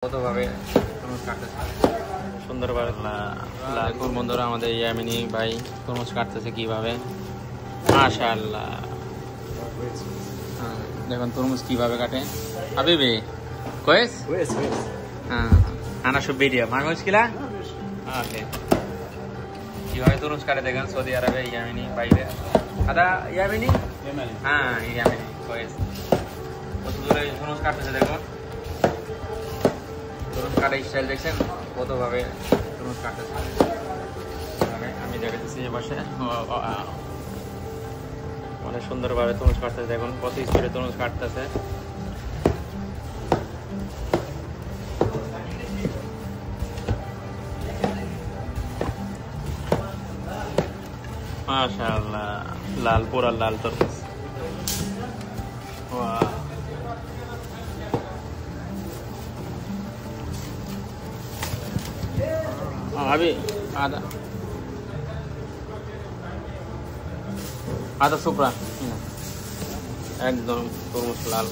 কতভাবে তরমুজ কাটতেছে সুন্দরভাবে লাখুর বন্ধুরা আমাদের ইয়ামিনী ভাই তরমুজ কাটতেছে কিভাবে মাশাআল্লাহ। দেখুন তরমুজ কিভাবে কাটে হাবিবি কয়েস আনা সব ভিডিও মার মুশকিলা ওকে কিভাবে তরমুজ কাটে দেখেন সৌদি আরবে ইয়ামিনী বাইরে আদা ইয়ামিনী হ্যাঁ ইয়ামিনী কয়েস কত দূরে তরমুজ কাটতেছে দেখুন তরমুজ কাটা স্টাইল দেখছেন কতভাবে তরমুজ কাটতেছে আমি দেখাচ্ছি যে পাশে অনেক সুন্দরভাবে তরমুজ কাটতেছে দেখুন কত স্পিডে তরমুজ কাটতেছে মাশাআল্লাহ লাল পুরা লাল তরমুজ अभी आधा शुक्रा एकदम तरमुज लाल